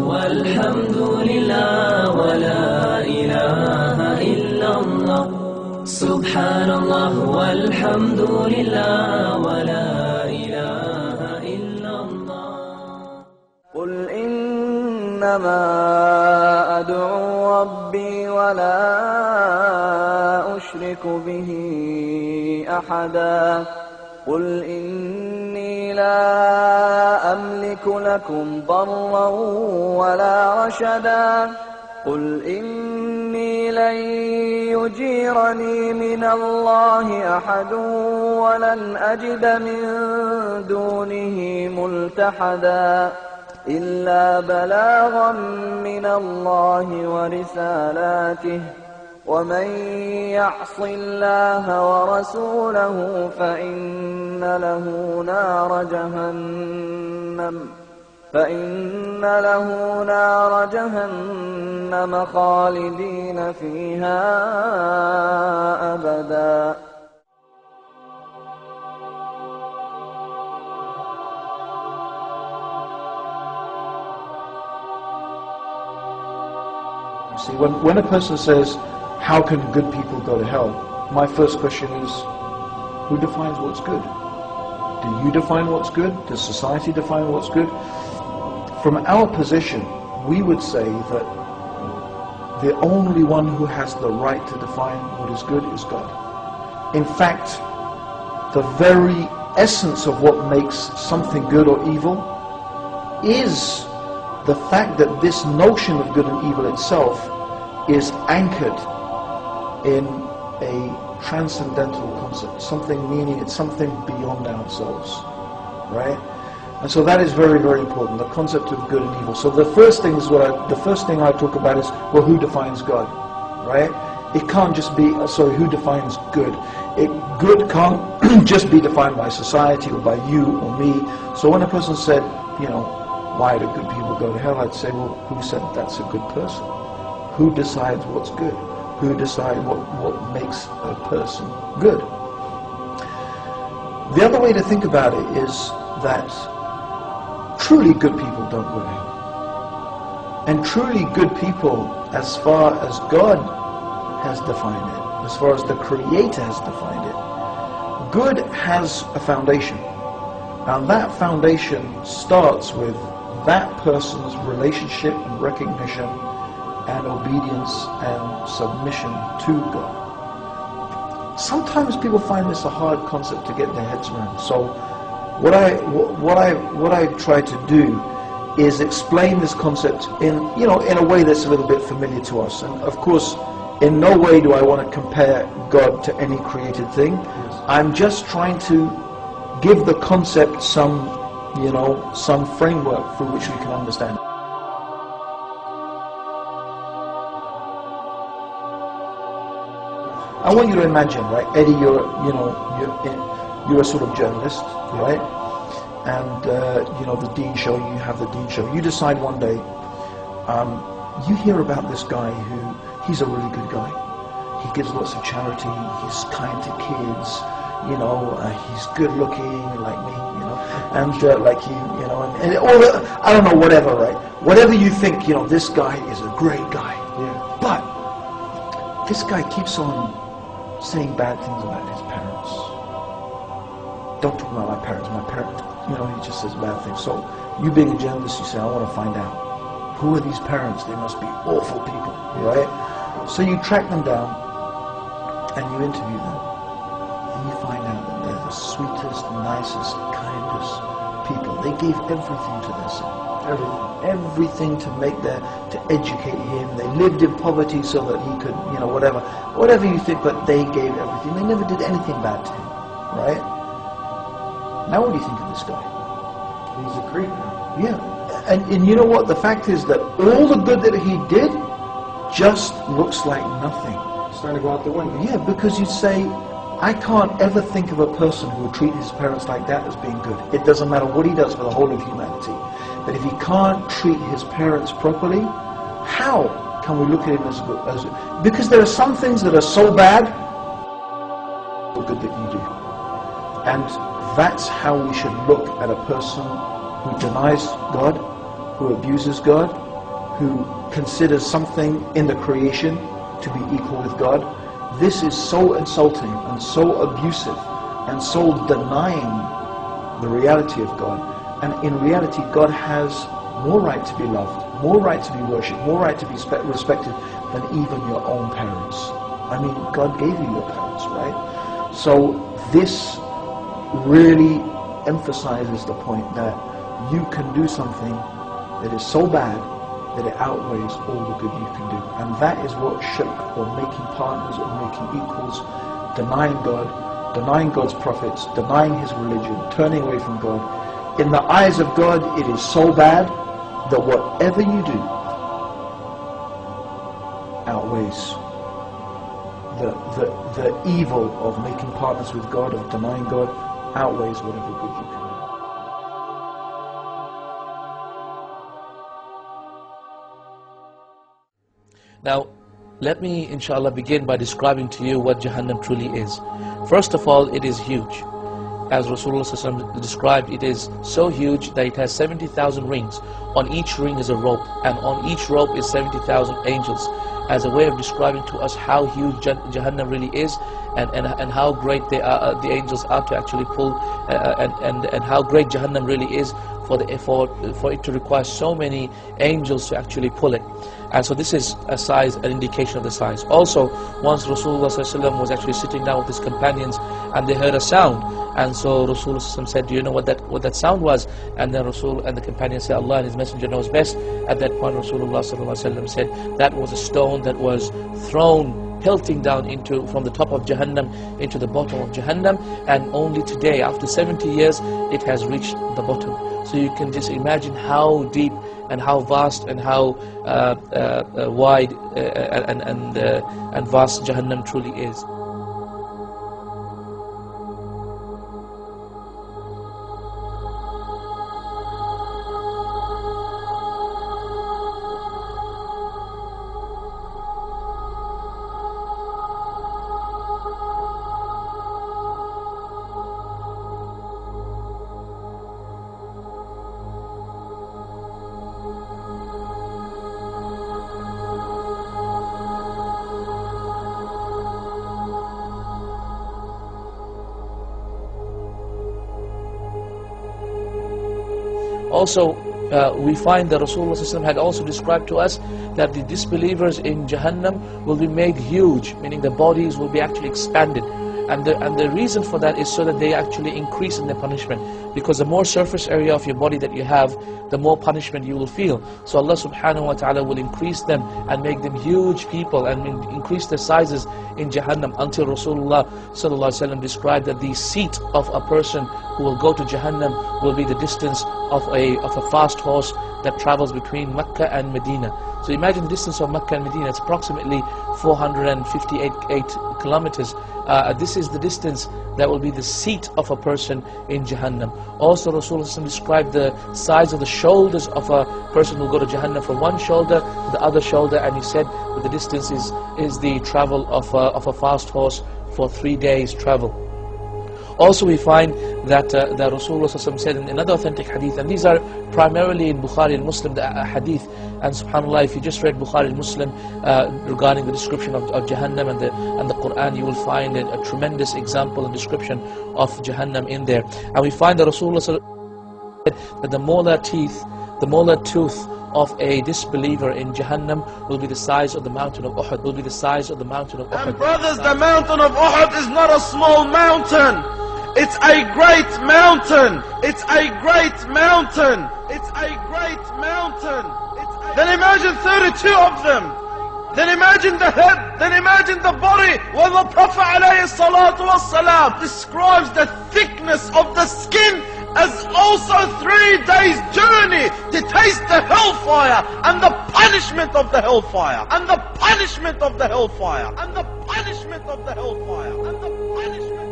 والحمد لله ولا إله إلا الله سبحان الله والحمد لله ولا إله إلا الله قل إنما أدعو ربي ولا أشرك به أحدا قل إني لا أملك لكم ضرا ولا رشدا قل إني لن يجيرني من الله أحد ولن أجد من دونه ملتحدا إلا بلاغا من الله ورسالاته ومن يعص الله ورسوله فإن له نار جهنم خالدين فيها أبدا. See, when a person says, how can good people go to hell? My first question is, who defines what's good? Do you define what's good? Does society define what's good? From our position, we would say that the only one who has the right to define what is good is God. In fact, the very essence of what makes something good or evil is the fact that this notion of good and evil itself is anchored in a transcendental concept, something meaning it's something beyond ourselves, right? And so that is very, very important, the concept of good and evil. So the first thing I talk about is, well, who defines God, right? It can't just be, who defines good? Good can't just be defined by society or by you or me. So when a person said, why do good people go to hell? I'd say, well, who said that's a good person? Who decides what's good? Who decides what makes a person good? The other way to think about it is that truly good people don't go to hell. And truly good people, as far as God has defined it, as far as the Creator has defined it, good has a foundation. And that foundation starts with that person's relationship and recognition and obedience and submission to God. Sometimes people find this a hard concept to get their heads around. So what I try to do is explain this concept in a way that's a little bit familiar to us. And of course, in no way do I want to compare God to any created thing. I'm just trying to give the concept some framework through which we can understand it. I want you to imagine, right, Eddie, you're a sort of journalist, right? And the Dean Show, you have the Dean Show. You decide one day, you hear about this guy he's a really good guy. He gives lots of charity. He's kind to kids. He's good looking like me, and like you, and all I don't know, whatever, right? Whatever you think, this guy is a great guy. Yeah. But this guy keeps on saying bad things about his parents. Don't talk about my parents. My parents, he just says bad things. So you being a journalist, you say, I want to find out, who are these parents? They must be awful people, right? So you track them down and you interview them. And you find out that they're the sweetest, nicest, kindest people. They gave everything to their son. Everything to educate him. They lived in poverty so that he could, whatever you think, but they gave everything. They never did anything bad to him, right? Now what do you think of this guy? He's a creep now. Yeah. And you know what? The fact is that all the good that he did just looks like nothing. It's starting to go out the window. Yeah, because you say, I can't ever think of a person who would treat his parents like that as being good. It doesn't matter what he does for the whole of humanity. But if he can't treat his parents properly, how can we look at him as good? Because there are some things that are so bad, so good that you do. And that's how we should look at a person who denies God, who abuses God, who considers something in the creation to be equal with God, this is so insulting and so abusive and so denying the reality of God. And in reality, God has more right to be loved, more right to be worshipped, more right to be respected than even your own parents. I mean, God gave you your parents, right? So this really emphasizes the point that you can do something that is so bad that it outweighs all the good you can do. And that is what shirk, or making partners, or making equals, denying God, denying God's prophets, denying His religion, turning away from God. In the eyes of God, it is so bad that whatever you do outweighs the evil of making partners with God, of denying God, outweighs whatever good you can do. Now, let me, inshallah, begin by describing to you what Jahannam truly is. First of all, it is huge. As Rasulullah ﷺ described, it is so huge that it has 70,000 rings. On each ring is a rope, and on each rope is 70,000 angels, as a way of describing to us how huge Jahannam really is, and how great they are, the angels are to actually pull, and how great Jahannam really is for it to require so many angels to actually pull it. And so this is a size, an indication of the size. Also, once Rasulullah ﷺ was actually sitting down with his companions, and they heard a sound, and so Rasulullah ﷺ said, "Do you know what that sound was?" And then Rasul and the companions said, "Allah and His Messenger knows best." At that point, Rasulullah ﷺ said, "That was a stone that was thrown, pelting down from the top of Jahannam into the bottom of Jahannam, and only today, after 70 years, it has reached the bottom." So you can just imagine how deep and how vast and how wide and vast Jahannam truly is. Also, we find that Rasulullah ﷺ had also described to us that the disbelievers in Jahannam will be made huge, meaning the bodies will be actually expanded. And the reason for that is so that they actually increase in their punishment. Because the more surface area of your body that you have, the more punishment you will feel. So Allah subhanahu wa ta'ala will increase them and make them huge people and increase their sizes in Jahannam, until Rasulullah sallallahu alaihi wasallam described that the seat of a person who will go to Jahannam will be the distance of a fast horse that travels between Mecca and Medina. So imagine the distance of Mecca and Medina, it's approximately 458 kilometers. This is the distance that will be the seat of a person in Jahannam. Also, Rasulullah described the size of the shoulders of a person who will go to Jahannam, from one shoulder to the other shoulder, and he said that the distance is the travel of a fast horse for 3 days travel. Also, we find that Rasulullah said in another authentic hadith, and these are primarily in Bukhari and Muslim, the hadith. And subhanAllah, if you just read Bukhari and Muslim regarding the description of Jahannam and the Quran, you will find a tremendous example and description of Jahannam in there. And we find that Rasulullah said that the molar tooth of a disbeliever in Jahannam will be the size of the mountain of Uhud. Will be the size of the mountain of Uhud. And brothers, the mountain of Uhud is not a small mountain. It's a great mountain. It's a great mountain. It's a great mountain. Then imagine 32 of them. Then imagine the head. Then imagine the body. When the Prophet ﷺ describes the thickness of the skin as also 3 days journey to taste the hellfire and the punishment of the hellfire and the punishment of the hellfire and the punishment of the hellfire and the punishment